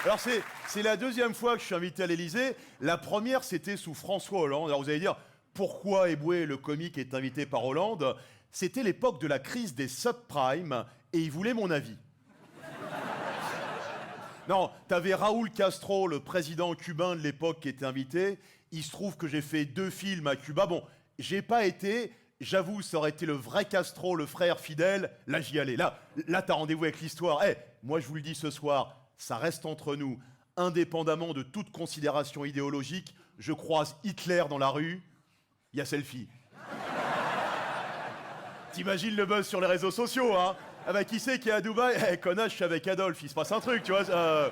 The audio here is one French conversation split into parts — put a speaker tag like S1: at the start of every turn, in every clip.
S1: Alors c'est la deuxième fois que je suis invité à l'Élysée. La première, c'était sous François Hollande. Alors vous allez dire, pourquoi Eboué, le comique, est invité par Hollande? C'était l'époque de la crise des subprimes et il voulait mon avis. Non, t'avais Raúl Castro, le président cubain de l'époque, qui était invité. Il se trouve que j'ai fait 2 films à Cuba. Bon, j'ai pas été... J'avoue, ça aurait été le vrai Castro, le frère fidèle. Là, j'y allais. Là, t'as rendez-vous avec l'histoire. Moi, je vous le dis ce soir, ça reste entre nous. Indépendamment de toute considération idéologique, je croise Hitler dans la rue, il y a selfie. T'imagines le buzz sur les réseaux sociaux, hein? Ah bah, qui c'est qui est à Dubaï? Connasse, je suis avec Adolphe, il se passe un truc, tu vois.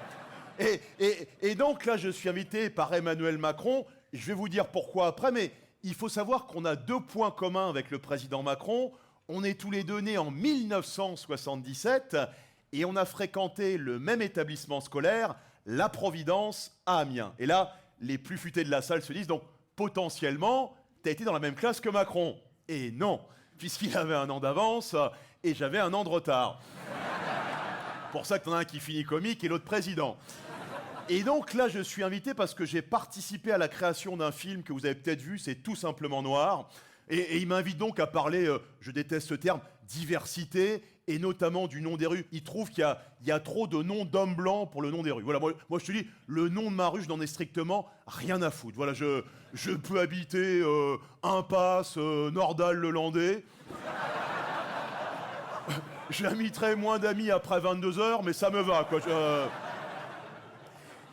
S1: Et donc là, je suis invité par Emmanuel Macron. Je vais vous dire pourquoi après, mais il faut savoir qu'on a 2 points communs avec le président Macron. On est tous les deux nés en 1977 et on a fréquenté le même établissement scolaire, La Providence, à Amiens. Et là, les plus futés de la salle se disent donc, potentiellement, t'as été dans la même classe que Macron. Et non, puisqu'il avait 1 an d'avance et j'avais 1 an de retard. Pour ça que t'en as un qui finit comique et l'autre président. Et donc là, je suis invité parce que j'ai participé à la création d'un film que vous avez peut-être vu, c'est Tout simplement noir. Et il m'invite donc à parler, je déteste ce terme, diversité, et notamment du nom des rues. Il trouve qu'il y a trop de noms d'hommes blancs pour le nom des rues. Voilà, moi je te dis, le nom de ma rue, je n'en ai strictement rien à foutre. Voilà, je peux habiter Impasse, Nordal-le-Landais. J'inviterai moins d'amis après 22h, mais ça me va, quoi.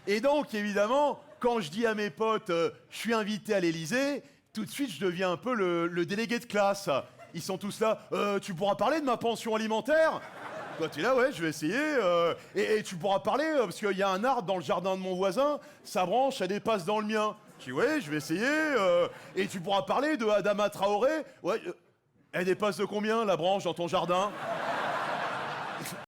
S1: Et donc, évidemment, quand je dis à mes potes, je suis invité à l'Élysée, tout de suite, je deviens un peu le délégué de classe. Ils sont tous là, tu pourras parler de ma pension alimentaire? Toi, tu es là, ouais, je vais essayer. Et tu pourras parler, parce qu'il y a un arbre dans le jardin de mon voisin, sa branche, elle dépasse dans le mien. Je dis, ouais, je vais essayer. Et tu pourras parler de Adama Traoré? Ouais, elle dépasse de combien, la branche, dans ton jardin?